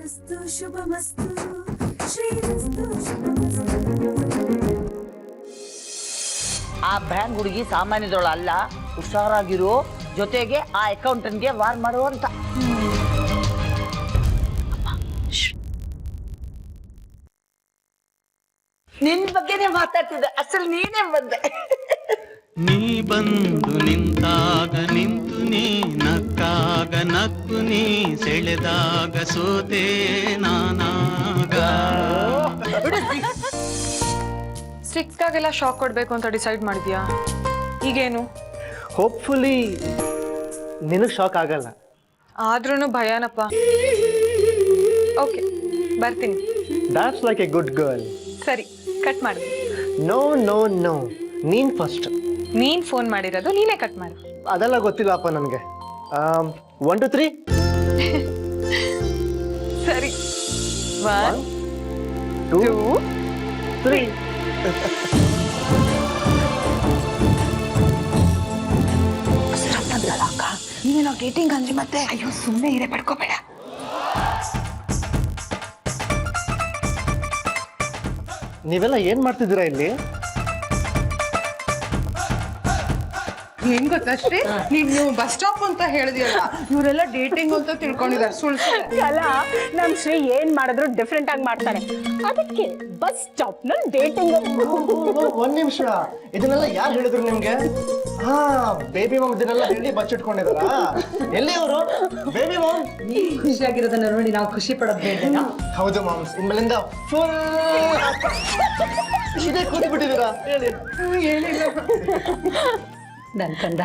ಆ ಬ್ಯಾಂಕ್ ಹುಡುಗಿ ಸಾಮಾನ್ಯದವಳು ಅಲ್ಲ, ಹುಷಾರಾಗಿರೋ, ಜೊತೆಗೆ ಆ ಅಕೌಂಟೆಂಟ್ಗೆ ವಾರ್ ಮಾಡು ಅಂತ. ನಿನ್ ಬಗ್ಗೆನೇ ಮಾತಾಡ್ತಿದ್ದೆ, ಅಸಲು ನೀನೇ ಬಂದೆ. ನೀ ಬಂದು ನಿಂತಾಗ ನಿಂತು ನೀ ನಕ್ಕಾಗ ನಕ್ಕು ನೀ ಸೆಳೆದಾಗ ಸೋತೆ ನಾನಾಗ. ಸಿಕ್ಕಾಗೆಲ್ಲ ಶಾಕ್ ಕೊಡ್ಬೇಕು ಅಂತ ಡಿಸೈಡ್ ಮಾಡಿದ್ಯಾ? ಈಗೇನು? ಹೋಪ್ಫುಲಿ ನಿನಗೆ ಶಾಕ್ ಆಗಲ್ಲ. ಆದ್ರೂ ಭಯನಪ್ಪ. ಓಕೆ, ಬರ್ತೀನಿ. That's like A good girl. ಸರಿ, ಕಟ್ ಮಾಡು. ನೋ ನೋ ನೋ, ನೀನ್ ಫಸ್ಟ್. ನೀನ್ ಫೋನ್ ಮಾಡಿರೋದು, ನೀನೇ ಕಟ್ ಮಾಡು. ಅದೆಲ್ಲ ಗೊತ್ತಿಲ್ಲಪ್ಪ ನನಗೆ. 1 2 3. ಸರಿ, 1 2 3. ನೀನೇನೋ ಡೇಟಿಂಗ್ ಅಂದ್ರಿ ಮತ್ತೆ. ಅಯ್ಯೋ, ಸುಮ್ಮನೆ ಇದೆ, ಪಡ್ಕೋಬೇಡ. ನೀವೆಲ್ಲ ಏನ್ ಮಾಡ್ತಿದ್ದೀರಾ ಇಲ್ಲಿ? ಏನ್ ಗೊತ್ತಾ ಶ್ರೀ, ನೀವು ಬಸ್ ಸ್ಟಾಪ್ ಅಂತ ಹೇಳಿದ್ಯಲ್ಲ, ಇವರೆಲ್ಲ ಡೇಟಿಂಗ್ ಅಂತ ತಿಳ್ಕೊಂಡಿದ್ದಾರೆ. ಸುಳ್ಳು ಅಲ್ಲ, ನಮ್ ಶ್ರೀ ಏನ್ ಮಾಡಿದ್ರು ಡಿಫ್ರೆಂಟ್ ಆಗಿ ಮಾಡ್ತಾರೆ, ಅದಕ್ಕೆ ಬಸ್ ಸ್ಟಾಪ್ ನಲ್ಲಿ ಡೇಟಿಂಗ್. ಒಂದ್ ನಿಮಿಷ, ಇದನ್ನೆಲ್ಲ ಯಾರು ಹೇಳಿದ್ರು ನಿಮ್ಗೆ? ಹಾ, ಬೇಬಿ ಮಾಮ್ ಇದನ್ನೆಲ್ಲ ಹೇಳಿ ಬಚ್ಚಿಟ್ಕೊಂಡಿದಾರ. ಎಲ್ಲಿ ಅವರು ಬೇಬಿ ಮಾಮ್? ಖುಷಿಯಾಗಿರೋದನ್ನ ನೋಡಿ ನಾವು ಖುಷಿ ಪಡೋದು ಬೇಡ. ಹೌದು ಮಾಮ್ಸ್, ಇನ್ಮೇಲಿಂದ ಫುಲ್ ಇದೇ ಕೂತಿ ಬಿಟ್ಟಿದ್ದೀರಾ. ಹೇಳಿ. ನನ್ ಕಂದ,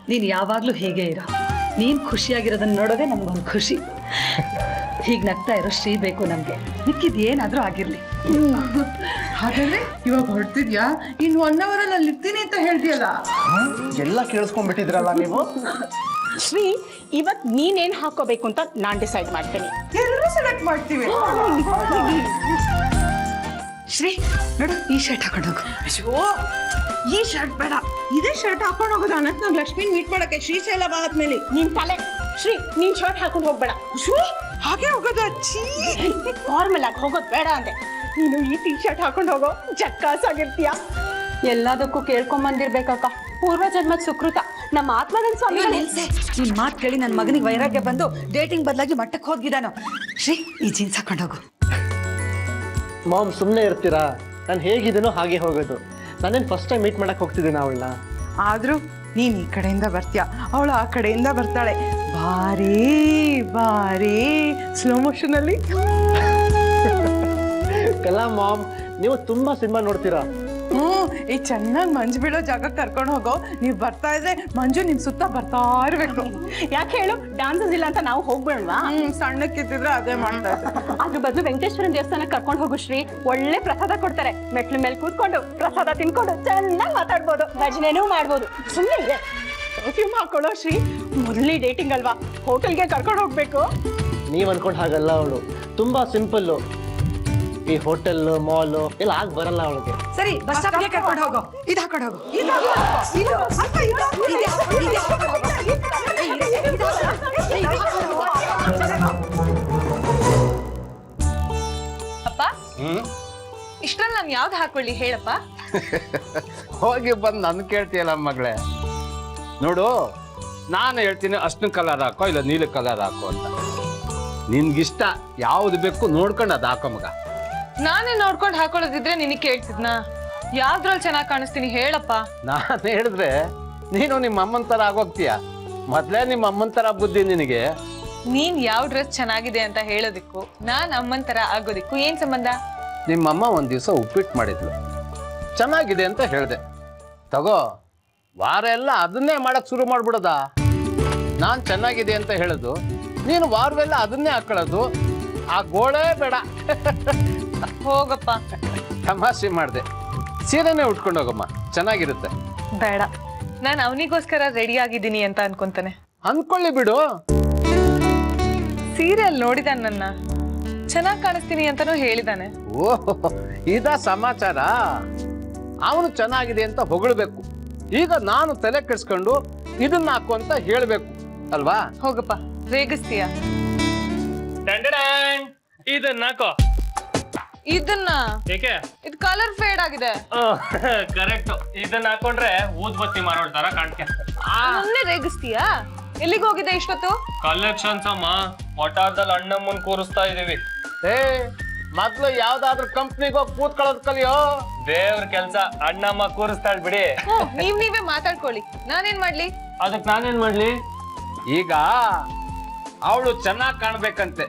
ನೀನ್ ಯಾವಾಗ್ಲೂ ಹೇಗೆ ಇರೋ. ನೀನ್ ಖುಷಿಯಾಗಿರೋದನ್ನ ನೋಡೋದೇ ನಮ್ಗೊಂದು ಖುಷಿ. ಹೀಗ್ ನಗ್ತಾ ಇರೋ ಶ್ರೀ ಬೇಕು ನಮ್ಗೆ. ಮಿಕ್ಕಿದ್ ಏನಾದ್ರೂ ಆಗಿರ್ಲಿ. ಹಾಗಾದ್ರೆ ಇವಾಗ ಹೊರಡ್ತಿದ್ಯಾ? ಇನ್ 1 hour ಅಲ್ಲಿ ಅಲ್ಲಿ ಇರ್ತೀನಿ ಅಂತ ಹೇಳ್ತೀಯಲ್ಲ. ಎಲ್ಲ ಕೇಳಿಸ್ಕೊಂಡ್ಬಿಟ್ಟಿದ್ರಲ್ಲ ನೀವು. ಶ್ರೀ, ಇವತ್ ನೀನೇನ್ ಹಾಕೋಬೇಕು ಅಂತ ನಾನ್ ಡಿಸೈಡ್ ಮಾಡ್ತೀನಿ. ಎಲ್ಲರೂ ಸೆಲೆಕ್ಟ್ ಮಾಡ್ತೀವಿ. ಶ್ರೀ ನೋಡು, ಈ ಶರ್ಟ್ ಹಾಕೊಂಡು ಹೋಗು. ಅಯ್ಯೋ, ಈ ಶರ್ಟ್ ಬೇಡ, ಇದೇ ಶರ್ಟ್ ಹಾಕೊಂಡು ಹೋಗೋದು. ಅನಂತ ನಾಗ್ ಲಕ್ಷ್ಮೀ ಮೀಟ್ ಮಾಡಕ್ಕೆ ಶ್ರೀಶೈಲ ಬಾದ್ಮೇಲೆ. ನೀನ್ ತಲೆ. ಶ್ರೀ, ನೀನ್ ಶರ್ಟ್ ಹಾಕೊಂಡು ಹೋಗ್ಬೇಡ. ಹಾಗೆ ಹೋಗೋದು. ಅಚ್ಚಿ, ಫಾರ್ಮಲ್ ಆಗಿ ಹೋಗೋದ್ ಬೇಡ ಅಂದೆ. ನೀನು ಈ ಟೀ ಶರ್ಟ್ ಹಾಕೊಂಡು ಹೋಗೋ ಜಕ್ಕಾಸ್ ಆಗಿರ್ತೀಯ. ಎಲ್ಲದಕ್ಕೂ ಕೇಳ್ಕೊಂಬಂದಿರ್ಬೇಕಕ್ಕ. ಪೂರ್ವ ಜನ್ಮದ ಸುಕೃತ. ನಮ್ಮ ಆತ್ಮಗನ್ ಸ್ವಾಮಿ ನಿನ್ ಮಾತು ಕೇಳಿ ನನ್ನ ಮಗನಿಗೆ ವೈರಾಗ್ಯ ಬಂದು ಡೇಟಿಂಗ್ ಬದಲಾಗಿ ಮಟ್ಟಕ್ಕೆ ಹೋಗಿದ್ದಾನೋ. ಶ್ರೀ, ಈ ಜೀನ್ಸ್ ಹಾಕೊಂಡು ಹೋಗು. ಮಾಮ್, ಸುಮ್ಮನೆ ಇರ್ತೀರಾ? ನಾನು ಹೇಗಿದ್ದೀನೋ ಹಾಗೆ ಹೋಗೋದು. ನಾನೇನು ಫಸ್ಟ್ ಟೈಮ್ ಮೀಟ್ ಮಾಡಕ್ ಹೋಗ್ತಿದ್ದೀನಿ ಅವಳನ್ನ. ಆದ್ರೂ ನೀನ್ ಈ ಕಡೆಯಿಂದ ಬರ್ತೀಯ, ಅವಳು ಆ ಕಡೆಯಿಂದ ಬರ್ತಾಳೆ. ಬಾರೇ ಬಾರೇ ಸ್ಲೋ ಮೋಷನ್ ಅಲ್ಲಿ. ಕಲಾ ಮಾಮ್, ನೀವು ತುಂಬಾ ಸಿನಿಮಾ ನೋಡ್ತೀರಾ. ಈ ಚೆನ್ನಾಗಿ ಮಂಜು ಬೀಳೋ ಜಾಗಕ್ಕೆ ಕರ್ಕೊಂಡು ಹೋಗೋ. ನೀವ್ ಬರ್ತಾ ಇದ್ರೆ ಮಂಜು ನಿಮ್ ಸುತ್ತ ಬರ್ತಾ ಇರ್ಬೇಕು. ಯಾಕೆ ಹೇಳು, ಡಾನ್ಸಸ್ ಇಲ್ಲ ಅಂತ ನಾವು ಹೋಗ್ಬೇಡವಾ? ಸಣ್ಣಕ್ಕಿದ್ರೆ ಅದೇ ಮಾಡ್ತಾ ಇದ್ದೆ. ಅದ್ರ ಬದಲು ವೆಂಕಟೇಶ್ವರನ ದೇವಸ್ಥಾನಕ್ಕೆ ಕರ್ಕೊಂಡು ಹೋಗು ಶ್ರೀ. ಒಳ್ಳೆ ಪ್ರಸಾದ ಕೊಡ್ತಾರೆ. ಮೆಟ್ಲ ಮೇಲೆ ಕೂತ್ಕೊಂಡು ಪ್ರಸಾದ ತಿನ್ಕೊಂಡು ಚೆನ್ನಾಗಿ ಮಾತಾಡ್ಬೋದು, ಭಜನೆನೂ ಮಾಡ್ಬೋದು. ಸುಮ್ಮನೆ ಇದೆ ಪರ್ಫ್ಯೂಮ್ ಹಾಕೊಳ್ಳೋ ಶ್ರೀ. ಮೊದಲನೇ ಡೇಟಿಂಗ್ ಅಲ್ವಾ, ಹೋಟೆಲ್ಗೆ ಕರ್ಕೊಂಡು ಹೋಗ್ಬೇಕು. ನೀವ್ ಅನ್ಕೊಂಡ್ ಹಾಗಲ್ಲ ಅವಳು. ತುಂಬಾ ಸಿಂಪಲ್. ಈ ಹೋಟೆಲ್ ಮಾಲ್ ಎಲ್ಲ ಆಗ ಬರಲ್ಲ ಅವಳಿಗೆ. ಸರಿ, ಬಸ್ ಸ್ಟಾಪ್ಗೆ ಕರ್ಕೊಂಡು ಹೋಗೋ. ಇದು ಹಾಕೊಂಡು ಹೋಗು. ಅಪ್ಪ, ಇಷ್ಟರಲ್ಲಿ ನಾನು ಯಾವ್ದು ಹಾಕೊಳ್ಳಿ ಹೇಳಪ್ಪ? ಹೋಗಿ ಬಂದು ನನ್ ಕೇಳ್ತೀಯಲ್ಲ ಮಗಳೇ. ನೋಡು, ನಾನು ಹೇಳ್ತೀನಿ ಅರ್ಶಿನ ಕಲರ್ ಹಾಕೋ ಇಲ್ಲ ನೀಲಿ ಕಲರ್ ಹಾಕೋ ಅಂತ. ನಿನ್ಗಿಷ್ಟ ಯಾವ್ದು ಬೇಕು ನೋಡ್ಕೊಂಡು ಅದು ಹಾಕೋ ಮಗ. ನಾನೇ ನೋಡ್ಕೊಂಡು ಹಾಕೊಳ್ಳೋದಿದ್ರೆ ನಿನಗೆ ಕೇಳ್ತಿದ್ನಾ? ಯಾವ್ದ್ರಲ್ಲಿ ಚೆನ್ನಾಗಿ ಕಾಣಿಸ್ತೀನಿ ಹೇಳಪ್ಪ. ನಾನು ಹೇಳಿದ್ರೆ ನೀನು ನಿಮ್ಮ ಅಮ್ಮನ ತರ ಆಗೋಗ್ತೀಯ. ಮೊದ್ಲೇ ನಿಮ್ಮ ಅಮ್ಮನ ತರ ಬುದ್ಧಿ ನಿನಗೆ. ನೀನ್ ಯಾವ ಡ್ರೆಸ್ ಚೆನ್ನಾಗಿದೆ ಅಂತ ಹೇಳೋದಿಕ್ಕೂ ನಾನ್ ಅಮ್ಮನ್ ತರ ಆಗೋದಿಕ್ಕೂ ಏನ್ ಸಂಬಂಧ? ನಿಮ್ಮಮ್ಮ ಒಂದ್ ದಿವಸ ಉಪ್ಪಿಟ್ಟು ಮಾಡಿದ್ಲು, ಚೆನ್ನಾಗಿದೆ ಅಂತ ಹೇಳ್ದೆ. ತಗೋ, ವಾರ ಎಲ್ಲ ಅದನ್ನೇ ಮಾಡಕ್ ಶುರು ಮಾಡ್ಬಿಡೋದ? ನಾನ್ ಚೆನ್ನಾಗಿದೆ ಅಂತ ಹೇಳೋದು, ನೀನು ವಾರವೆಲ್ಲ ಅದನ್ನೇ ಹಾಕೊಳ್ಳೋದು. ಆ ಗೋಳೆ ಬೇಡ. ಹೋಗಪ್ಪ. ತಮಾಷೆ ಮಾಡ್ದೆ. ಸೀರೆನೇ ಉಟ್ಕೊಂಡು ಹೋಗಮ್ಮ, ಚೆನ್ನಾಗಿರುತ್ತೆ. ಬೇಡ, ನಾನು ಅವನಿಗೋಸ್ಕರ ರೆಡಿ ಆಗಿದ್ದೀನಿ ಅಂತ ಅನ್ಕೊಂತಾನೆ. ಅನ್ಕೊಳ್ಳಿ ಬಿಡು. ಸೀರಿಯಲ್ ನೋಡಿದಾನ, ನನ್ನ ಚೆನ್ನಾಗಿ ಕಾಣಿಸ್ತೀನಿ ಅಂತಾನೂ ಹೇಳಿದಾನೆ. ಓಹ್, ಇದ ಸಮಾಚಾರ. ಅವನು ಚೆನ್ನಾಗಿದೆ ಅಂತ ಹೊಗಳ್ಬೇಕು. ಈಗ ನಾನು ತಲೆ ಕೆಡ್ಸ್ಕೊಂಡು ಇದನ್ನ ಹಾಕು ಅಂತ ಹೇಳ್ಬೇಕು ಅಲ್ವಾ? ಹೋಗಪ್ಪ, ರೇಗಿಸ್ತೀಯ. ಇದನ್ನ ಹಾಕೋ. ಇದನ್ನ ಏಕೆ? ಇದು ಕಲರ್ ಫೇಡ್ ಆಗಿದೆ. ಕರೆಕ್ಟ್. ಇದನ್ನ ಹಾಕೊಂಡ್ರೆ ಊದ್ಬತ್ತಿ ಮಾರೋಳ್ ತರ ಕಾಣ್ಕೆ. ಮೊನ್ನೆ ರೇಗಿಸ್ತೀಯಾ? ಎಲ್ಲಿಗೆ ಹೋಗಿದೆ ಇಷ್ಟೊತ್ತು? ಕಲೆಕ್ಷನ್ಸ್ ಅಮ್ಮ, ಒಟಾರದಲ್ಲಿ ಅಣ್ಣಮ್ಮನ್ ಕೂರಿಸ್ತಾ ಇದೀವಿ. ಏ ಮೊದ್ಲು ಯಾವ್ದಾದ್ರು ಕಂಪ್ನಿಗೆ ಹೋಗಿ ಕೂತ್ಕೊಳ್ಳೋದ್ ಕಲಿಯೋ. ದೇವ್ರ ಕೆಲ್ಸ, ಅಣ್ಣಮ್ಮ ಕೂರಿಸ್ತಾಳ್ ಬಿಡಿ. ನೀವೇ ಮಾತಾಡ್ಕೊಳ್ಳಿ, ನಾನೇನ್ ಮಾಡ್ಲಿ? ಅದಕ್ ನಾನೇನ್ ಮಾಡ್ಲಿ? ಈಗ ಅವಳು ಚೆನ್ನಾಗ್ ಕಾಣ್ಬೇಕಂತೆ.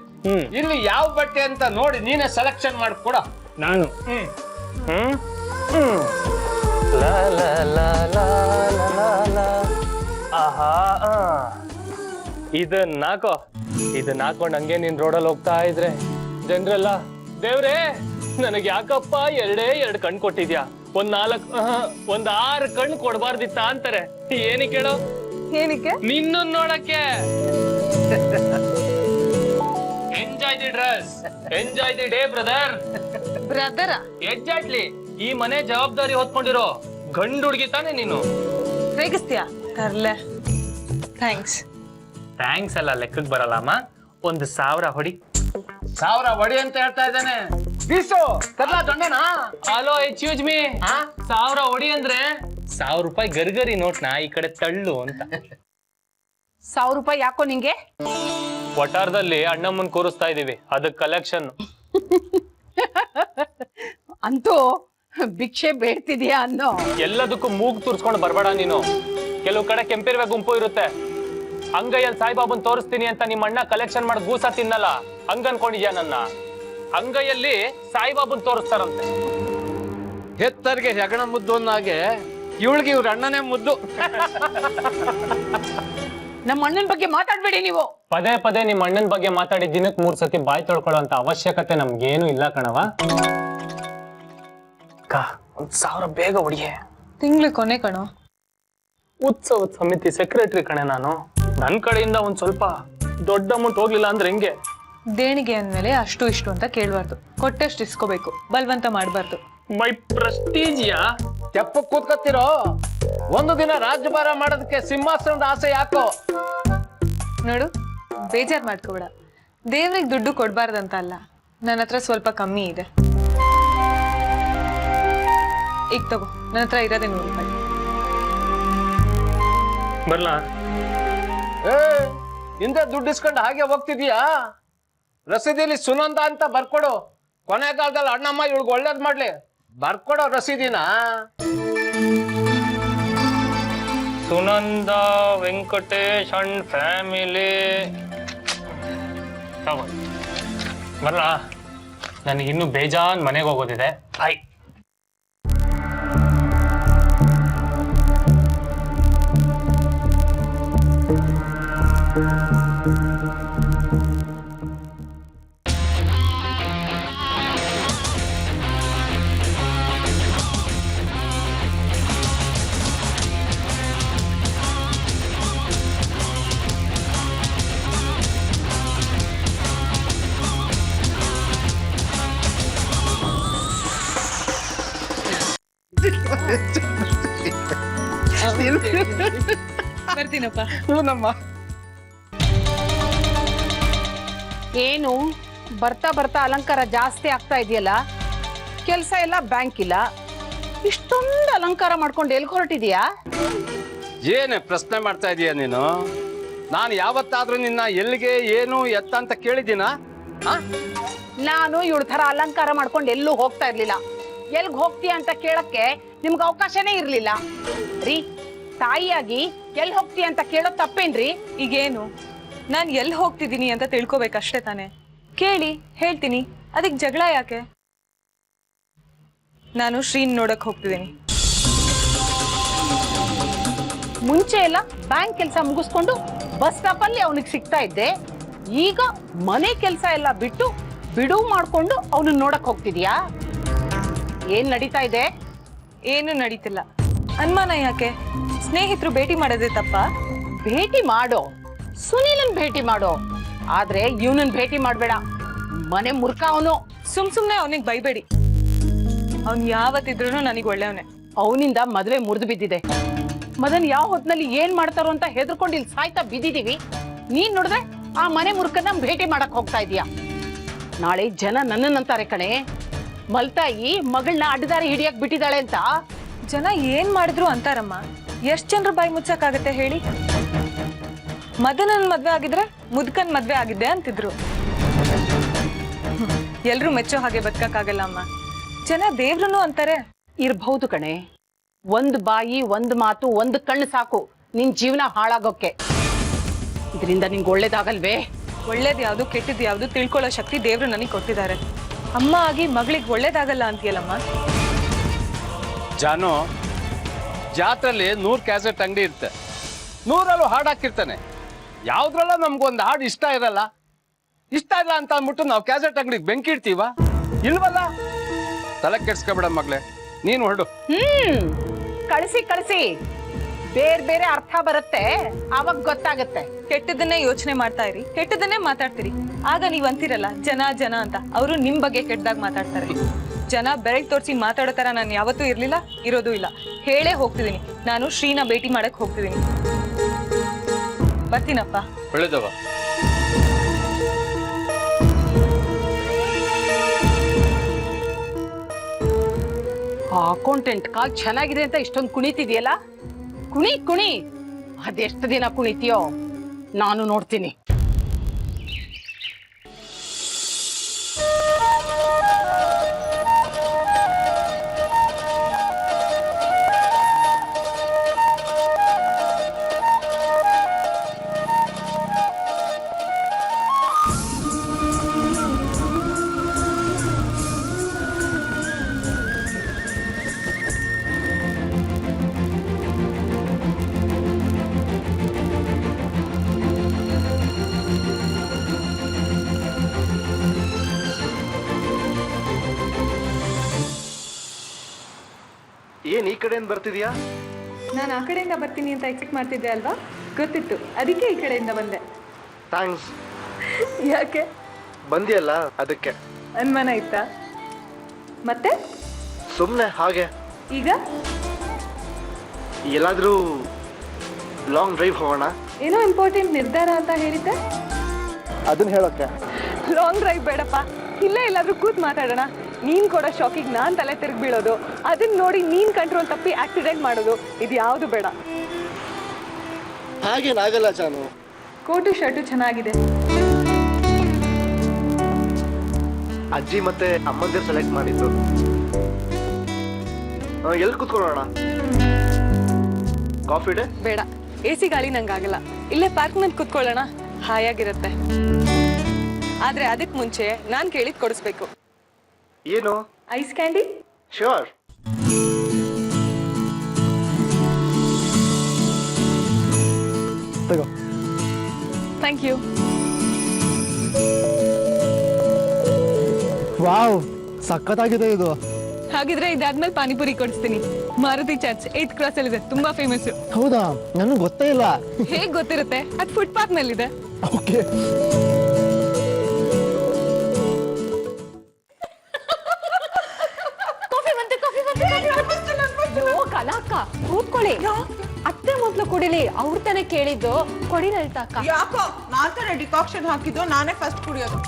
ಇಲ್ಲಿ ಯಾವ ಬಟ್ಟೆ ಅಂತ ನೋಡಿ ನೀನೇ ಸೆಲೆಕ್ಷನ್ ಮಾಡ್ಕೊಡ. ನಾನು ಆಹಾ, ಇದನ್ನ ಹಾಕೋ. ಇದನ್ನ ಹಾಕೊಂಡ್ ಹಂಗೆ ನೀನ್ ರೋಡಲ್ಲಿ ಹೋಗ್ತಾ ಇದ್ರೆ ಜನರೆಲ್ಲ, ದೇವ್ರೇ ನನಗ್ ಯಾಕಪ್ಪ ಎರಡು ಕಣ್ ಕೊಟ್ಟಿದ್ಯಾ, ಒಂದ್ 6 ಕಣ್ಣು ಕೊಡ್ಬಾರ್ದಿತ್ತ ಅಂತಾರೆ. ಏನಕ್ಕೆ ಹೇಳೋ? ಏನಕ್ಕೆ? ನಿನ್ನ ನೋಡಕ್ಕೆ. Enjoy the dress, enjoy the day brother. ಬ್ರದರ? Exactly. ಈ ಮನೆ ಜವಾಬ್ದಾರಿ ಹೊತ್ಕೊಂಡಿರೋ ಗಂಡು ಹುಡುಗಿ ತಾನೆ ನೀನು. ರೇಗಿಸ್ತೀಯಾ? ತರ್ಲೆ. ಥ್ಯಾಂಕ್ಸ್. ಥ್ಯಾಂಕ್ಸ್ ಎಲ್ಲ ಲೆಕ್ಕಕ್ಕೆ ಬರಲ್ಲ ಅಮ್ಮ. 1,000 ಹೊಡಿ. 1000 ಹೊಡಿ ಅಂತ ಹೇಳ್ತಾ ಇದ್ದಾನೆ. Hello, excuse me. 1000 ಹೊಡಿ ಅಂದ್ರೆ 1000 ರೂಪಾಯಿ ಗರ್ಗರಿ ನೋಟ್ನ ಈ ಕಡೆ ತಳ್ಳು ಅಂತ. 1000 ರೂಪಾಯಿ ಯಾಕೋ ನಿಂಗೆ? ಒಟಾರದಲ್ಲಿ ಅಣ್ಣಮ್ಮನ್ ಕೂರಿಸ್ತಾ ಇದೀವಿ, ಅದಕ್ಕೆ ಕಲೆಕ್ಷನ್. ಅಂತೂ ಭಿಕ್ಷೆ ಬೇಡ್ತಿದ್ಯಾ ಅನ್ನೋ. ಎಲ್ಲದಕ್ಕೂ ಮೂಗ್ ತುರ್ಸ್ಕೊಂಡು ಬರ್ಬೇಡ ನೀನು. ಕೆಲವು ಕಡೆ ಕೆಂಪಿರುವೆ ಗುಂಪು ಇರುತ್ತೆ. ಅಂಗೈಯಲ್ಲಿ ಸಾಯಿಬಾಬನ್ ತೋರಿಸ್ತೀನಿ ಅಂತ ನಿಮ್ಮ ಅಣ್ಣ ಕಲೆಕ್ಷನ್ ಮಾಡಿ ಗೂಸ ತಿನ್ನಲ್ಲ, ಹಂಗ ಅನ್ಕೊಂಡಿದ್ಯಾ ನನ್ನ? ಅಂಗೈಯಲ್ಲಿ ಸಾಯಿಬಾಬನ್ ತೋರಿಸ್ತಾರಂತೆ. ಹೆತ್ತರಿಗೆ ಹೆಗಣ ಮುದ್ದು ಅನ್ನಾಗೆ ಇವಳಿಗೆ ಇವ್ರ ಅಣ್ಣನೇ ಮುದ್ದು. ನಮ್ಮ ಅಣ್ಣನ ಬಗ್ಗೆ ಮಾತಾಡ್ಬೇಡಿ ನೀವು. ಪದೇ ಪದೇ ನಿಮ್ಮ ಅಣ್ಣನ ಬಗ್ಗೆ ಮಾತಾಡಿ ದಿನಕ್ಕೆ 3 ಸತಿ ಬಾಯಿ ತೊಳ್ಕೊಳ್ಳೋ ಅವಶ್ಯಕತೆ ನಮ್ಗೇನು ಇಲ್ಲ ಕಣವ. 1,000 ಬೇಗ ಹೊಡಿಯೇ. ತಿಂಗ್ಳು ಕೊನೆ ಕಣೋ. ಉತ್ಸವದ ಸಮಿತಿ ಸೆಕ್ರೆಟರಿ ಕಣೆ ನಾನು. ನನ್ ಕಡೆಯಿಂದ ಒಂದ್ ಸ್ವಲ್ಪ ದೊಡ್ಡ ಅಮೌಂಟ್ ಹೋಗ್ಲಿಲ್ಲ ಅಂದ್ರೆ ಹೆಂಗೆ? ದೇಣಿಗೆ ಅಂದ್ಮೇಲೆ ಅಷ್ಟು ಇಷ್ಟು ಅಂತ ಕೇಳಬಾರ್ದು, ಕೊಟ್ಟಷ್ಟು ಇಸ್ಕೋಬೇಕು, ಬಲ್ವಂತ ಮಾಡಬಾರ್ದು. ಮೈ ಪ್ರೆಸ್ಟೀಜಿಯಾ? ತೆಪ್ಪ ಕೂತ್ಕೊತಿರೋ. ಒಂದು ದಿನ ರಾಜ್ಯಭಾರ ಮಾಡೋದಕ್ಕೆ ಸಿಂಹಾಸನದ ಆಸೆ ಯಾಕೋ? ನೋಡು, ಬೇಜಾರ್ ಮಾಡ್ಕೋಬೇಡ. ದೇವ್ರಿಗೆ ದುಡ್ಡು ಕೊಡ್ಬಾರ್ದಂತ ಅಲ್ಲ, ನನ್ನ ಹತ್ರ ಸ್ವಲ್ಪ ಕಮ್ಮಿ ಇದೆ. ಈಗ ತಗೋ, ನನ್ನ ಹತ್ರ ಇರೋದೇ 100 ರೂಪಾಯಿ. ಬರ್ಲಾ? ಹಿಂದೆ ದುಡ್ಡು ಇಸ್ಕೊಂಡು ಹಾಗೆ ಹೋಗ್ತಿದೀಯಾ? ರಸೀದಿಲಿ ಸುನಂದ ಅಂತ ಬರ್ಕೊಡು. ಕೊನೆಗಾಲದಲ್ಲಿ ಅಣ್ಣಮ್ಮ ಇವಳಿಗೆ ಒಳ್ಳೇದ್ ಮಾಡ್ಲಿ, ಬರ್ಕೊಡೋ ರಸೀದಿನ. Sunanda Venkatesh and family. ಬರ್ಲಾ? ನನಗಿನ್ನೂ ಬೇಜಾನ್ ಮನೆಗೆ ಹೋಗೋದಿದೆ. ಬಾಯ್. ಬರ್ತೀನಪ್ಪ. ಏನು ಬರ್ತಾ ಬರ್ತಾ ಅಲಂಕಾರ ಜಾಸ್ತಿ ಆಗ್ತಾ ಇದೆಯಲ್ಲ? ಕೆಲಸ ಎಲ್ಲ ಬ್ಯಾಂಕ್ ಇಲ್ಲ, ಇಷ್ಟೊಂದು ಅಲಂಕಾರ ಮಾಡ್ಕೊಂಡು ಎಲ್ಲಿ ಹೊರಟಿದ್ಯಾ? ಏನೇ ಪ್ರಶ್ನೆ ಮಾಡ್ತಾ ಇದೀಯ ನೀನು? ನಾನು ಯಾವತ್ತಾದ್ರೂ ನಿನ್ನ ಎಲ್ಲಿಗೆ ಏನು ಎತ್ತ ಅಂತ ಕೇಳಿದ್ದೀನ? ನಾನು ಇವಳ ತರ ಅಲಂಕಾರ ಮಾಡ್ಕೊಂಡು ಎಲ್ಲೂ ಹೋಗ್ತಾ ಇರ್ಲಿಲ್ಲ. ಎಲ್ಗ್ ಹೋಗ್ತೀಯ ಅಂತ ಕೇಳಕ್ಕೆ ನಿಮ್ಗೆ ಅವಕಾಶನೇ ಇರ್ಲಿಲ್ಲ ರೀ. ತಾಯಿಯಾಗಿ ಎಲ್ಲಿ ಹೋಗ್ತೀಯ ಅಂತ ಕೇಳೋದ್ ತಪ್ಪೇನ್ರಿ? ಈಗೇನು, ನಾನು ಎಲ್ಲಿ ಹೋಗ್ತಿದ್ದೀನಿ ಅಂತ ತಿಳ್ಕೊಬೇಕಷ್ಟೇ ತಾನೆ. ಕೇಳಿ ಹೇಳ್ತೀನಿ, ಅದಕ್ಕೆ ಜಗಳ ಯಾಕೆ? ನಾನು ಶ್ರೀನ್ ನೋಡಕ್ ಹೋಗ್ತಿದ್ದೀನಿ. ಮುಂಚೆ ಎಲ್ಲ ಬ್ಯಾಂಕ್ ಕೆಲಸ ಮುಗಿಸ್ಕೊಂಡು ಬಸ್ ಸ್ಟಾಪ್ ಅಲ್ಲಿ ಅವನಿಗೆ ಸಿಗ್ತಾ ಇದ್ದೆ. ಈಗ ಮನೆ ಕೆಲಸ ಎಲ್ಲ ಬಿಟ್ಟು ಬಿಡುವು ಮಾಡ್ಕೊಂಡು ಅವನನ್ನ ನೋಡಕ್ ಹೋಗ್ತಿದ್ಯಾ? ಏನ್ ನಡೀತಾ ಇದೆ? ಏನು ನಡೀತಿಲ್ಲ. ಅನುಮಾನ ಯಾಕೆ? ಸ್ನೇಹಿತರು ಭೇಟಿ ಮಾಡೋದೇ ತಪ್ಪ? ಭೇಟಿ ಮಾಡೋ, ಸುನೀಲನ್ ಭೇಟಿ ಮಾಡೋ, ಆದ್ರೆ ಇವನನ್ ಭೇಟಿ ಮಾಡ್ಬೇಡ. ಮನೆ ಮುರ್ಕ ಅವನು. ಸುಮ್ನೆ ಅವನಿಗೆ ಬೈಬೇಡಿ. ಅವ್ನ್ ಯಾವತ್ತಿದ್ರು ನನಗೆ ಒಳ್ಳೆಯವನೇ. ಅವನಿಂದ ಮದ್ವೆ ಮುರಿದು ಬಿದ್ದಿದೆ. ಮದನ್ ಯಾವ ಹೊತ್ನಲ್ಲಿ ಏನ್ ಮಾಡ್ತಾರೋ ಅಂತ ಹೆದರ್ಕೊಂಡು ಇಲ್ಲಿ ಸಾಯ್ತಾ ಬಿದ್ದಿದೀವಿ. ನೀನ್ ನೋಡಿದ್ರೆ ಆ ಮನೆ ಮುರ್ಕನ್ನ ಭೇಟಿ ಮಾಡಕ್ ಹೋಗ್ತಾ ಇದೀಯಾ? ನಾಳೆ ಜನ ನನ್ನನ್ನಂತಾರೆ ಕಣೆ, ಮಲ್ತಾಯಿ ಮಗಳನ್ನ ಅಡ್ಡದಾರಿ ಹಿಡಿಯಕ್ ಬಿಟ್ಟಿದ್ದಾಳೆ ಅಂತ. ಜನ ಏನ್ ಮಾಡಿದ್ರು ಅಂತಾರಮ್ಮ. ಎಷ್ಟ್ ಜನರ ಬಾಯಿ ಮುಚ್ಚಕ್ಕಾಗತ್ತೆ ಹೇಳಿ? ಮದನನ್ ಮದ್ವೆ ಆಗಿದ್ರೆ ಮುದ್ಕನ್ ಮದ್ವೆ ಆಗಿದ್ದೆ ಅಂತಿದ್ರು. ಎಲ್ರು ಮೆಚ್ಚೋ ಹಾಗೆ ಬದುಕಕ್ಕಾಗಲ್ಲ ಅಮ್ಮ. ಜನ ದೇವ್ರನ್ನು ಅಂತಾರೆ. ಇರ್ಬಹುದು ಕಣೆ, ಒಂದ್ ಬಾಯಿ, ಒಂದ್ ಮಾತು, ಒಂದ್ ಕಣ್ಣು ಸಾಕು ನಿನ್ ಜೀವನ ಹಾಳಾಗೋಕೆ. ಇದರಿಂದ ನಿಂಗೆ ಒಳ್ಳೇದಾಗಲ್ವೇ? ಒಳ್ಳೇದ್ ಯಾವ್ದು ಕೆಟ್ಟದ್ ಯಾವ್ದು ತಿಳ್ಕೊಳ್ಳೋ ಶಕ್ತಿ ದೇವ್ರು ನನಗೆ ಕೊಟ್ಟಿದ್ದಾರೆ. ಅಮ್ಮ ಆಗಿ ಮಗಳಿಗೆ ಒಳ್ಳೇದಾಗಲ್ಲ ಅಂತೀಯಲ್ಲಮ್ಮ. ಜಾನು, ಜಾತ್ರೆಯಲ್ಲಿ 100 ಕ್ಯಾಸೆಟ್ ಅಂಗಡಿ ಇರುತ್ತೆ, 100ರಲ್ಲೂ ಹಾಡು ಹಾಕಿರ್ತಾನೆ. ಯಾವ್ದ್ರಲ್ಲ ನಮ್ಗೊಂದು ಹಾಡು ಇಷ್ಟ ಇರಲ್ಲ. ಇಷ್ಟ ಇಲ್ಲ ಅಂತ ಅಂದ್ಬಿಟ್ಟು ನಾವು ಕ್ಯಾಸೆಟ್ ಅಂಗಡಿಗೆ ಬೆಂಕಿ ಇಡ್ತೀವ? ಇಲ್ವಲ್ಲ. ತಲೆ ಕೆಡ್ಸ್ಕೊಬೇಡ ಮಗ್ಳೆ, ನೀನು ಹೊರಡು. ಕಳಿಸಿ ಕಳಿಸಿ, ಬೇರೆ ಬೇರೆ ಅರ್ಥ ಬರುತ್ತೆ, ಅವಾಗ ಗೊತ್ತಾಗತ್ತೆ. ಕೆಟ್ಟದನ್ನೇ ಯೋಚನೆ ಮಾಡ್ತಾ ಇರಿ, ಕೆಟ್ಟದನ್ನೇ ಮಾತಾಡ್ತೀರಿ. ಆಗ ನೀವ್ ಅಂತೀರಲ್ಲ ಜನ ಜನ ಅಂತ, ಅವರು ನಿಮ್ ಬಗ್ಗೆ ಕೆಟ್ಟದಾಗ ಮಾತಾಡ್ತಾರೆ. ಜನ ಬೆರಳು ತೋರಿಸಿ ಮಾತಾಡೋ ತರ ನಾನು ಯಾವತ್ತೂ ಇರ್ಲಿಲ್ಲ, ಇರೋದು ಇಲ್ಲ. ಹೇಳೇ ಹೋಗ್ತಿದ್ದೀನಿ, ನಾನು ಶ್ರೀನ ಭೇಟಿ ಮಾಡಕ್ ಹೋಗ್ತಿದ್ದೀನಿ. ಬರ್ತೀನಪ್ಪ. ಒಳ್ಳೇದವ. ಅಕೌಂಟೆಂಟ್ ಕಾಲ್ ಚೆನ್ನಾಗಿದೆ ಅಂತ ಇಷ್ಟೊಂದು ಕುಣಿತಿದ್ಯಲ್ಲ, ಕುಣಿ ಕುಣಿ. ಅದೆಷ್ಟು ದಿನ ಕುಣಿತೀಯೋ ನಾನು ನೋಡ್ತೀನಿ. ಏನ್ ಈ ಕಡೆಯಿಂದ ಬರ್ತಿದ್ಯಾ? ನಾನು ಆ ಕಡೆಯಿಂದ ಬರ್ತೀನಿ ಅಂತ ಎಕ್ಸ್ಪೆಕ್ಟ್ ಮಾಡ್ತಿದ್ದೆ ಅಲ್ವಾ? ಗೊತ್ತಿತ್ತು, ಅದಕ್ಕೆ ಈ ಕಡೆಯಿಂದ ಬಂದೆ. ಥ್ಯಾಂಕ್ಸ್. ಯಾಕೆ ಬಂದಿಯಲ್ಲ ಅದಕ್ಕೆ. ಅನುಮಾನ ಇತ್ತಾ? ಮತ್ತೆ ಸುಮ್ಮನೆ ಹಾಗೆ. ಈಗ ಎಲ್ಲಾದ್ರೂ ಲಾಂಗ್ ಡ್ರೈವ್ ಹೋಗೋಣ? ಏನೋ ಇಂಪಾರ್ಟೆಂಟ್ ನಿರ್ಧಾರ ಅಂತ ಹೇಳಿದ್ದೆ. ಅದನ್ನ ಹೇಳೋಕೆ. ಲಾಂಗ್ ಡ್ರೈವ್ ಬೇಡಪ್ಪ, ಇಲ್ಲೇ ಎಲ್ಲಾದ್ರೂ ಕೂತ್ ಮಾತಾಡೋಣ. ನೀನ್ ಕೊಡೋ ಶಾಕಿಗೆ ನಾನ್ ತಲೆ ತಿರುಗಿ ಬೀಳೋದು, ಅದನ್ನ ನೋಡಿ ನೀನ್ ಕಂಟ್ರೋಲ್ ತಪ್ಪಿ ಆಕ್ಸಿಡೆಂಟ್ ಮಾಡೋದು, ಇದು ಯಾವುದು ಬೇಡ. ಹಾಗೇನಾಗಲ್ಲ ಜಾನು. ಕೋಟು ಶರ್ಟು ಚೆನ್ನಾಗಿದೆ. ಅಜ್ಜಿ ಮತ್ತೆ ಅಮ್ಮಂದಿರ್ ಸೆಲೆಕ್ಟ್ ಮಾಡಿದ್ದು. ಎಲ್ಲಿ ಕೂತ್ಕೊಳ್ಳೋಣ? Coffee day? ಬೇಡ, AC ಗಾಳಿ ನಂಗಾಗಲ್ಲ. ಇಲ್ಲೇ ಪಾರ್ಕ್ ನಲ್ಲಿ ಕೂತ್ಕೊಳ್ಳೋಣ, ಹಾಯಾಗಿರುತ್ತೆ. ಆದ್ರೆ ಅದಕ್ ಮುಂಚೆ ನಾನ್ ಕೇಳಿದ್ ಕೊಡಿಸ್ಬೇಕು. ಏನು? Ice candy. ಶ್ಯೂರ್. ತಗೋ. Thank you. ವಾವ್, ಸಖತ್ತಾಗಿದೆ ಇದು. ಹಾಗಿದ್ರೆ ಇದಾದ್ಮೇಲೆ ಪಾನಿಪುರಿ ಕೊಡಿಸ್ತೀನಿ. ಮಾರುತಿ ಚರ್ಚ್ 8th ಕ್ರಾಸ್ ಅಲ್ಲಿ ಇದೆ, ತುಂಬಾ ಫೇಮಸ್. ಹೌದಾ? ನನಗೆ ಗೊತ್ತೇ ಇಲ್ಲ. ಹೇಗ್ ಗೊತ್ತಿರುತ್ತೆ? ಅದು ಫುಟ್ಪಾತ್ ಮೇಲಿದೆ. ಓಕೆ. ಕಲಾಕ ಕೂತ್ಕೊಳ್ಳಿ. ಅತ್ತೆ ಮೊದ್ಲು ಕುಡಿಲಿ, ಅವ್ರ ತಾನೇ ಕೇಳಿದ್ದು. ಕೊಡಿ ಲಲಿತಾ ಅಕ್ಕ. ಯಾಕೋ ನಾನ್ ತಾನೇ ಡಿಕಾಕ್ಷನ್ ಹಾಕಿದ್ದು, ನಾನೇ ಫಸ್ಟ್ ಕುಡಿಯೋದು.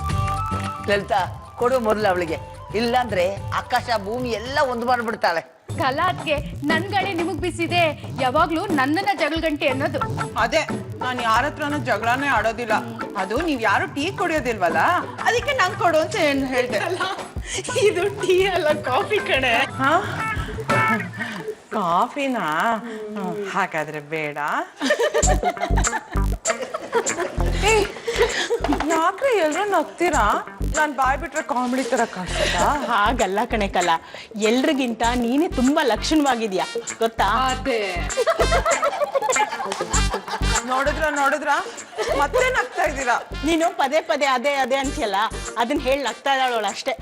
ಲಲಿತಾ, ಕೊಡು ಮೊದಲು ಅವಳಿಗೆ. ಇಲ್ಲಾಂದ್ರೆ ಆಕಾಶ ಭೂಮಿ ಎಲ್ಲ ಒಂದು ಮಾಡ್ಬಿಡ್ತಾಳೆ. ಕಲಾತ್ಗೆ ನನ್ ಗಾಡಿ ನಿಮಗ್ ಬಿಸಿದೆ, ಯಾವಾಗ್ಲೂ ನನ್ನನ್ನ ಜಗಳಗಂಟೆ ಅನ್ನೋದು. ಅದೇ, ನಾನು ಯಾರ ಹತ್ರನೂ ಜಗಳನೇ ಆಡೋದಿಲ್ಲ. ಅದು ನೀವ್ ಯಾರು ಟೀ ಕುಡಿಯೋದಿಲ್ವಲ್ಲ, ಅದಕ್ಕೆ ನಂಗೆ ಕೊಡು ಅಂತ ಹೇಳ್ದೆ. ಇದು ಟೀ ಅಲ್ಲ, ಕಾಫಿ ಕಣೆ. ಕಾಫಿನಾ? ಹಾಗಾದ್ರೆ ಬೇಡ. ಯಾಕ್ರೆ ಎಲ್ರು ನಗ್ತೀರಾ? ನಾನ್ ಬಾಯ್ ಬಿಟ್ರೆ ಕಾಮಿಡಿ ತರ ಕಾಣಿಸ್ತಾ? ಹಾಗಲ್ಲ ಕಣೆ ಕಲಾ, ಎಲ್ರಿಗಿಂತ ನೀನೇ ತುಂಬಾ ಲಕ್ಷಣವಾಗಿದ್ಯಾ ಗೊತ್ತಾ? ನೋಡಿದ್ರ ಮತ್ತೆ ನಗ್ತಾ ಇದ್ದೀರಾ? ನೀನು ಪದೇ ಪದೇ ಅದೇ ಅದೇ ಅಂತೀಯಲ್ಲ, ಅದನ್ನ ಹೇಳಿ ನಗ್ತಾ ಇದ್ದಾಳವಳು ಅಷ್ಟೇ.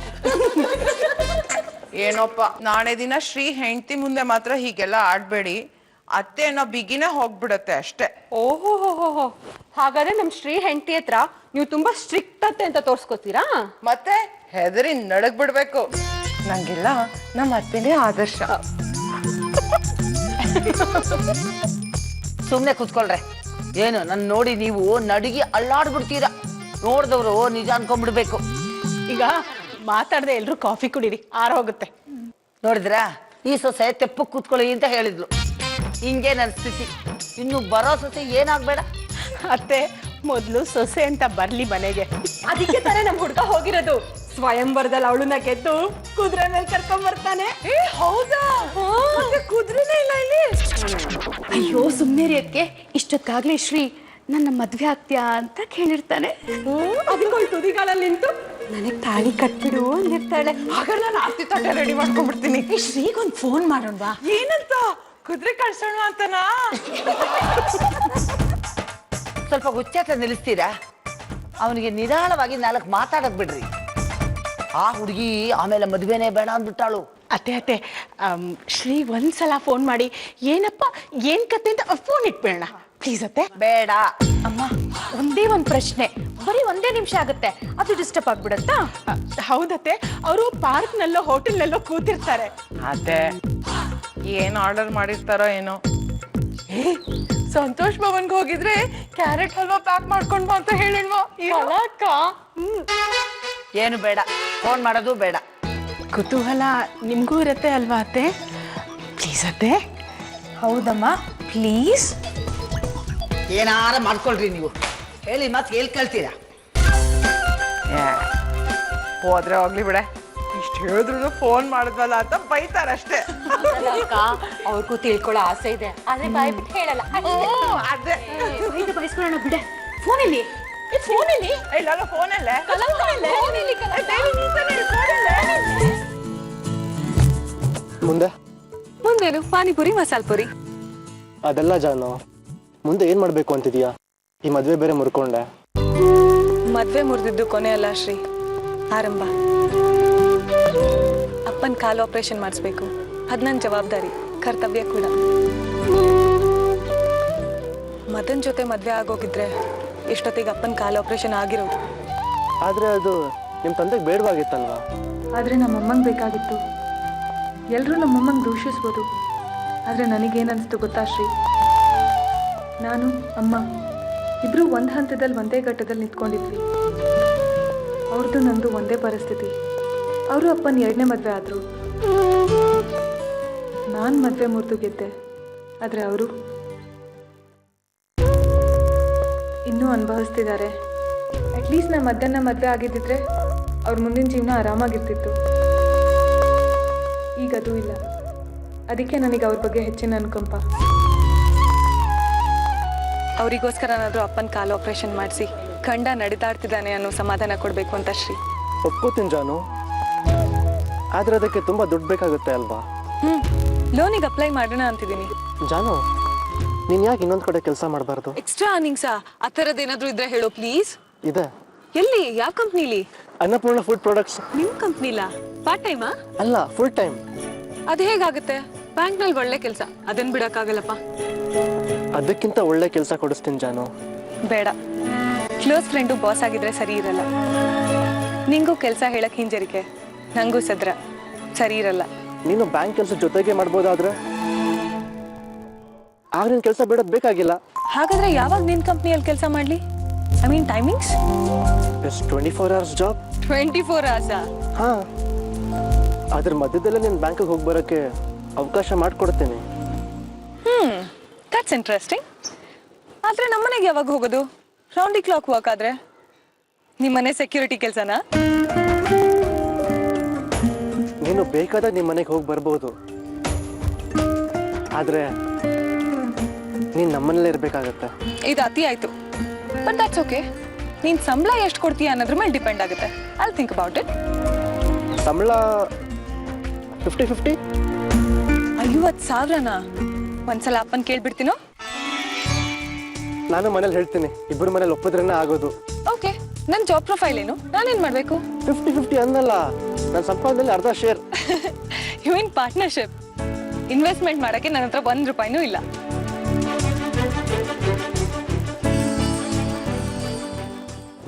ಏನೋಪ್ಪ, ನಾಳೆ ದಿನ ಶ್ರೀ ಹೆಂಡತಿ ಮುಂದೆ ಮಾತ್ರ ಹೀಗೆಲ್ಲ ಆಡ್ಬೇಡಿ. ಅತ್ತೆ ಅನ್ನೋ ಬಿಗಿನೇ ಹೋಗ್ಬಿಡತ್ತೆ ಅಷ್ಟೇ. ಓಹೋ, ಹಾಗಾದ್ರೆ ನಮ್ ಶ್ರೀ ಹೆಂಡತಿ ಹತ್ರ ನೀವು ತುಂಬಾ ಸ್ಟ್ರಿಕ್ಟ್ ಅತ್ತೆ ಅಂತ ತೋರ್ಸ್ಕೊತೀರಾ? ಮತ್ತೆ ಹೆದರಿ ನಡಗ್ ಬಿಡ್ಬೇಕು. ನಂಗೆಲ್ಲ ನಮ್ಮ ಅತ್ತೆನೇ ಆದರ್ಶ. ಸುಮ್ನೆ ಕೂತ್ಕೊಳ್ರೆ. ಏನು ನನ್ನ ನೋಡಿ ನೀವು ನಡುಗಿ ಅಳ್ಳಾಡ್ಬಿಡ್ತೀರಾ. ನೋಡಿದವರು ನಿಜ ಅನ್ಕೊಂಡ್ಬಿಡ್ಬೇಕು. ಈಗ ಮಾತಾಡದೆ ಎಲ್ರು ಕಾಫಿ ಕುಡೀರಿ, ಆರೋಗುತ್ತೆ. ನೋಡಿದ್ರಾ, ಈ ಸೊಸೆ ತೆಪ್ಪ ಕೂತ್ಕೊಳ್ಳಿ ಅಂತ ಹೇಳಿದ್ಲು. ಹಿಂಗೆ ನನ್ನ ಸ್ಥಿತಿ. ಇನ್ನು ಬರೋ ಸೊಸೆ ಏನಾಗ್ಬೇಡ. ಅತ್ತೆ ಮೊದ್ಲು ಸೊಸೆ ಅಂತ ಬರ್ಲಿ ಮನೆಗೆ. ಅದಕ್ಕೆ ತಾನೇ ನಮ್ ಹುಡ್ಗ ಹೋಗಿರೋದು. ಸ್ವಯಂವರದಲ್ಲಿ ಅವಳನ್ನ ಗೆದ್ದು ಕುದುರೆ ಮೇಲೆ ಕರ್ಕೊಂಡ್ ಬರ್ತಾನೆ. ಹೌದಾ? ಕುದುರೆನೇ ಇಲ್ಲ ಇಲ್ಲಿ. ಅಯ್ಯೋ ಸುಮ್ನೆ ರೀ ಅದಕ್ಕೆ, ಇಷ್ಟೊತ್ತಾಗ್ಲೇ ಶ್ರೀ ನನ್ನ ಮದ್ವೆ ಆಗ್ತೀಯಾ ಅಂತ ಕೇಳಿರ್ತಾನೆ. ಅದಕ್ಕೆ ತುದಿಗಳಲ್ಲಿ ನಿಂತು ನನಗ್ ತಾಳಿ ಕಟ್ಬಿಡು ಅಂದಿರ್ತಾಳೆ. ಹಾಗಾದ್ರೆ ನಾನು ಆರ್ತಿ ತಟ್ಟೆ ರೆಡಿ ಮಾಡ್ಕೊಂಡ್ಬಿಡ್ತೀನಿ. ಶ್ರೀಗೊಂದು ಫೋನ್ ಮಾಡೋಣವಾ? ಏನಂತ? ಕುದುರೆ ಕಳ್ಸೋಣ ಅಂತನಾ? ಸ್ವಲ್ಪ ಹುಚ್ಚಾಟ ನಿಲ್ಲಿಸ್ತೀರಾ? ಅವನಿಗೆ ನಿಧಾನವಾಗಿ 4 ಮಾತಾಡಕ್ ಬಿಡ್ರಿ. ಆ ಹುಡುಗಿ ಆಮೇಲೆ ಮದುವೆನೇ ಬೇಡ ಅಂದ್ಬಿಟ್ಟಾಳು. ಅತ್ತೆ ಶ್ರೀ ಒಂದ್ಸಲ ಫೋನ್ ಮಾಡಿ ಏನಪ್ಪ ಏನ್ ಕತೆ ಅಂತ ಫೋನ್ ಇಟ್ಬೇಡ ಪ್ಲೀಸ್ ಅತ್ತೆ. ಬೇಡ ಅಮ್ಮ, ಒಂದೇ ಒಂದ್ ಪ್ರಶ್ನೆ, ಬರೀ 1 ನಿಮಿಷ ಆಗುತ್ತೆ, ಅದು ಡಿಸ್ಟರ್ಬ್ ಆಗ್ಬಿಡತ್ತಾ? ಹೌದತ್ತೆ, ಅವರು ಪಾರ್ಕ್ನಲ್ಲೋ ಹೋಟೆಲ್ನಲ್ಲೋ ಕೂತಿರ್ತಾರೆ. ಅದೇ ಏನ್ ಆರ್ಡರ್ ಮಾಡಿರ್ತಾರೋ ಏನೋ. ಸಂತೋಷ್ ಭವನ್ಗೆ ಹೋಗಿದ್ರೆ ಕ್ಯಾರೆಟ್ ಹಲ್ವಾ ಪ್ಯಾಕ್ ಮಾಡ್ಕೊಂಡ್ ಬಾ ಅಂತ ಹೇಳಿಲ್ವಾ? ಅಕ್ಕ ಏನು ಬೇಡ, ಫೋನ್ ಮಾಡೋದು ಬೇಡ. ಕುತೂಹಲ ನಿಮ್ಗೂ ಇರತ್ತೆ ಅಲ್ವಾ ಅತ್ತೆ? ಪ್ಲೀಸ್ ಅತ್ತೆ. ಹೌದಮ್ಮ, ಪ್ಲೀಸ್. ಏನಾರ ಮಾಡ್ಕೊಳ್ರಿ ನೀವು. ಹೇಳಿ ಮತ್ತೆ ಎಲ್ಲಿ ಕಳ್ತೀರಾ? ಹೋದ್ರೆ ಹೋಗ್ಲಿ ಬಿಡೆ, ಇಷ್ಟು ಹೇಳಿದ್ರು ಫೋನ್ ಮಾಡಿದ್ವಲ್ಲ ಅಂತ ಬೈತಾರಷ್ಟೇ. ಅವ್ರಿಗೂ ತಿಳ್ಕೊಳ್ಳೋ ಆಸೆ ಇದೆ, ಆದ್ರೆ ಬಾಯ್ಬಿಟ್ಟು ಹೇಳಲ್ಲ. ಅದೇ ಬಯಸ್ಕೊಳ್ಳೋಣ ಬಿಡೆ. ಫೋನಲ್ಲಿ ಫೋನಲ್ಲಿ ಇಲ್ಲ ಫೋನಲ್ಲೇ ಮುಂದೇನು? ಪಾನಿಪುರಿ, ಮಸಾಲ ಪುರಿ. ಅದೆಲ್ಲ ಜಾನು, ಮುಂದೆ ಏನ್ ಮಾಡ್ಬೇಕು ಅಂತಿದ್ಯಾ? ಈ ಮದ್ವೆ ಬೇರೆ ಮುರ್ಕೊಂಡೆ. ಮದ್ವೆ ಮುರಿದಿದ್ದು ಕೊನೆ ಅಲ್ಲ ಶ್ರೀ, ಆರಂಭ. ಅಪ್ಪನ ಕಾಲು ಆಪರೇಷನ್ ಮಾಡಿಸ್ಬೇಕು, ಅದ್ ನನ್ನ ಜವಾಬ್ದಾರಿ, ಕರ್ತವ್ಯ ಕೂಡ. ಮದನ್ ಜೊತೆ ಮದ್ವೆ ಆಗೋಗಿದ್ರೆ ಇಷ್ಟೊತ್ತಿಗೆ ಅಪ್ಪನ ಕಾಲು ಆಪರೇಷನ್ ಆಗಿರೋದು. ಆದ್ರೆ ಅದು ನಿಮ್ ತಂದೆಗೆ ಬೇಡವಾಗಿತ್ತಲ್ವಾ? ಆದರೆ ನಮ್ಮಮ್ಮಂಗೆ ಬೇಕಾಗಿತ್ತು. ಎಲ್ಲರೂ ನಮ್ಮಮ್ಮಂಗೆ ದೂಷಿಸ್ಬೋದು, ಆದರೆ ನನಗೇನನ್ನಿಸ್ತು ಗೊತ್ತಾ ಶ್ರೀ? ನಾನು ಅಮ್ಮ ಇಬ್ಬರು ಒಂದು ಹಂತದಲ್ಲಿ ಒಂದೇ ಘಟ್ಟದಲ್ಲಿ ನಿಂತ್ಕೊಂಡಿದ್ವಿ. ಅವ್ರದ್ದು ನಂದು ಒಂದೇ ಪರಿಸ್ಥಿತಿ. ಅವರು ಅಪ್ಪನ 2ನೇ ಮದುವೆ ಆದರು. ನಾನು ಮದುವೆ ಮುರಿದು ಗೆದ್ದೆ, ಆದರೆ ಅವರು ಇನ್ನೂ ಅನುಭವಿಸ್ತಿದ್ದಾರೆ. ಅಟ್ಲೀಸ್ಟ್ ನಾನು ಮದುವೆ ಆಗಿದ್ದಿದ್ರೆ ಅವ್ರ ಮುಂದಿನ ಜೀವನ ಆರಾಮಾಗಿರ್ತಿತ್ತು. ಈಗ ಅದು ಇಲ್ಲ. ಅದಕ್ಕೆ ನನಗೆ ಅವ್ರ ಬಗ್ಗೆ ಹೆಚ್ಚಿನ ಅನುಕಂಪ. ಅವರಿಗೋಸ್ಕರನಾದರೂ ಅಪ್ಪನ ಕಾಲು ಆಪರೇಷನ್ ಮಾಡಿಸಿ ಕಂಡ ನಡೆದಾಡ್ತಿದ್ದಾನೆ ಅನ್ನೋ ಸಮಾಧಾನ ಕೊಡಬೇಕು ಅಂತ ಶ್ರೀ. ಒಪ್ಕೋತೀನಿ ಜಾನು, ಆದ್ರೆ ಅದಕ್ಕೆ ತುಂಬಾ ದುಡ್ಡು ಬೇಕಾಗುತ್ತೆ ಅಲ್ವಾ? ಲೋನಿಗೆ ಅಪ್ಲೈ ಮಾಡೋಣ ಅಂತಿದ್ದೀನಿ. ಜಾನು, ನೀನ್ ಯಾಕೆ ಇನ್ನೊಂದ್ ಕಡೆ ಕೆಲಸ ಮಾಡಬಾರ್ದು? ಎಕ್ಸ್ಟ್ರಾ ಅರ್ನಿಂಗ್ಸಾ? ಆ ಥರದ್ದು ಏನಾದರೂ ಇದ್ರೆ ಹೇಳೋ ಪ್ಲೀಸ್. ಇದೆ. ಎಲ್ಲಿ? ಯಾವ ಕಂಪ್ನಿಲಿ? Annapurna food products. ನಿಮ್ಮ ಕಂಪ್ನಿಲಾ? ಪಾರ್ಟ್ ಟೈಮಾ? ಅಲ್ಲ, ಫುಲ್ ಟೈಮ್. ಅದು ಹೇಗಾಗುತ್ತೆ? ಬ್ಯಾಂಕ್ನಲ್ಲಿ ಒಳ್ಳೆ ಕೆಲಸ, ಅದನ್ನ ಬಿಡಕ್ಕಾಗಲ್ಲಪ್ಪ. ಅದಕ್ಕಿಂತ ಒಳ್ಳೆ ಕೆಲಸ ಕೊಡಿಸ್ತೀನಿ ಜಾನು. ಬೇಡ, ಕ್ಲೋಸ್ ಫ್ರೆಂಡು ಬಾಸ್ ಆಗಿದ್ರೆ ಸರಿ ಇರಲ್ಲ. ನಿಂಗೂ ಕೆಲಸ ಹೇಳಕ್ ಹಿಂಜರಿಕೆ, ನಂಗೂ ಸದ್ರ ಸರಿ ಇರಲ್ಲ. ನೀನು ಬ್ಯಾಂಕ್ ಕೆಲಸ ಜೊತೆಗೆ ಮಾಡ್ಬೋದಾದ್ರೆ ಆಗ ನಿನ್ ಕೆಲಸ ಬಿಡೋದ್ ಬೇಕಾಗಿಲ್ಲ. ಹಾಗಾದ್ರೆ ಯಾವಾಗ ನಿನ್ ಕಂಪ್ನಿಯಲ್ಲಿ ಕೆಲಸ ಮಾಡ್ಲಿ? I mean timings? 24 hours job. 24 hours? ಹಾ, ಅದ್ರ ಮಧ್ಯದಲ್ಲೇ ನೀನ್ ಬ್ಯಾಂಕಿಗೆ ಹೋಗಿ ಬರೋಕ್ಕೆ ಅವಕಾಶ ಮಾಡಿಕೊಡ್ತೇನೆ. That's interesting. ಆದ್ರೆ ನಮ್ಮನೆಗೆ ಯಾವಾಗ ಹೋಗೋದು? ರೌಂಡ್ ದಿ ಕ್ಲಾಕ್ ವರ್ಕ್ ಆದ್ರೆ? ನಿಮ್ಮನೆ ಸೆಕ್ಯೂರಿಟಿ ಕೆಲಸನಾ? ನೀನು ಬೇಕಾದಾಗ ನಿಮ್ಮ ಮನೆಗೆ ಹೋಗಿ ಬರ್ಬೋದು, ಆದ್ರೆ ನೀನ್ ನಮ್ಮನೇಲೇ ಇರ್ಬೇಕಾಗತ್ತೆ. ಇದು ಅತಿ ಆಯ್ತು. But that's okay. ನೀನ್ ಸಂಬಳ ಎಷ್ಟು ಕೊಡ್ತೀಯ ಅನ್ನೋದ್ರ ಮೇಲೆ ಡಿಪೆಂಡ್ ಆಗುತ್ತೆ. I'll think about it. ಸಂಬಳ 50-50. 50,000ನಾ? ಒಂದ್ಸಲ ಅಪ್ಪನ್ ಕೇಳ್ಬಿಡ್ತೀನೋ? ನಾನು ಮನೇಲಿ ಹೇಳ್ತೀನಿ, ಇಬ್ಬರು ಮನೇಲಿ ಒಪ್ಪಿದ್ರೇನೆ ಆಗೋದು. ಓಕೆ, ನನ್ನ ಜಾಬ್ ಪ್ರೊಫೈಲ್ ಏನು? ನಾನೇನ್ ಮಾಡ್ಬೇಕು? 50-50 ಅನ್ನಲ್ಲ, ನನ್ನ ಸಂಪಾದನೆಯಲ್ಲಿ ಅರ್ಧ share. You mean partnership? Investment ಮಾಡಕ್ಕೆ ನನ್ನ ಹತ್ರ 1 ರೂಪಾಯಿನೂ ಇಲ್ಲ.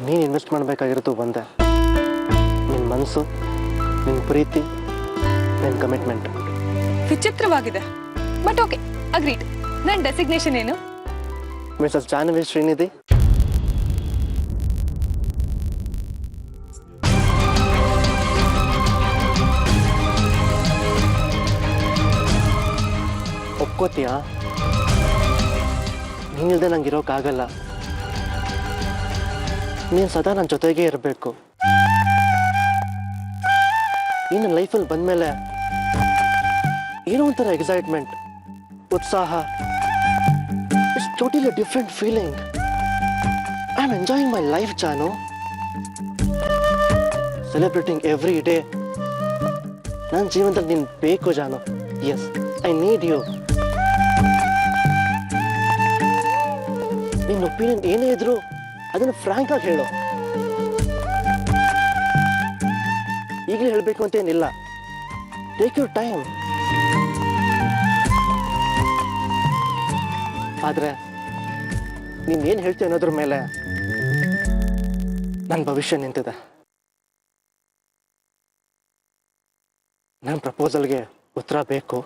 ನೀನು ಇನ್ವೆಸ್ಟ್ ಮಾಡಬೇಕಾಗಿರೋದು ಒಂದೇ, ನಿನ್ನ ಮನಸ್ಸು, ನಿನ್ನ ಪ್ರೀತಿ, ನಿನ್ನ ಕಮಿಟ್ಮೆಂಟ್. ವಿಚಿತ್ರವಾಗಿದೆ, ಬಟ್ ಓಕೆ, ಅಗ್ರೀಡ್. ನನ್ನ ಡೆಸಿಗ್ನೇಷನ್ ಏನು? ಮಿಸಸ್ ಜಾಹ್ನವಿ ಶ್ರೀನಿಧಿ. ಒಪ್ಕೋತೀಯಾ? ನೀನಿಲ್ದೆ ನಂಗೆ ಇರೋಕ್ಕಾಗಲ್ಲ. ನೀನು ಸದಾ ನನ್ನ ಜೊತೆಗೇ ಇರಬೇಕು. ನೀನು ನನ್ನ ಲೈಫಲ್ಲಿ ಬಂದಮೇಲೆ ಏನೋ ಒಂಥರ ಎಕ್ಸೈಟ್ಮೆಂಟ್, ಉತ್ಸಾಹ. It's totally different feeling. I am enjoying my life, Janu. Celebrating every day. ನನ್ನ ಜೀವನದಲ್ಲಿ ನೀನು ಬೇಕು Janu. Yes, I need you. ನಿನ್ನ ಒಪಿನಿಯನ್ ಏನೇ ಇದ್ರು ಅದನ್ನು ಫ್ರಾಂಕ್ ಆಗಿ ಹೇಳು. ಈಗಲೇ ಹೇಳಬೇಕು ಅಂತೇನಿಲ್ಲ. Take your time. ಆದರೆ ನೀನು ಏನು ಹೇಳ್ತೀಯ ಅನ್ನೋದ್ರ ಮೇಲೆ ನನ್ನ ಭವಿಷ್ಯ ನಿಂತಿದೆ. ನನ್ನ ಪ್ರಪೋಸಲ್ಗೆ ಉತ್ತರ ಬೇಕು.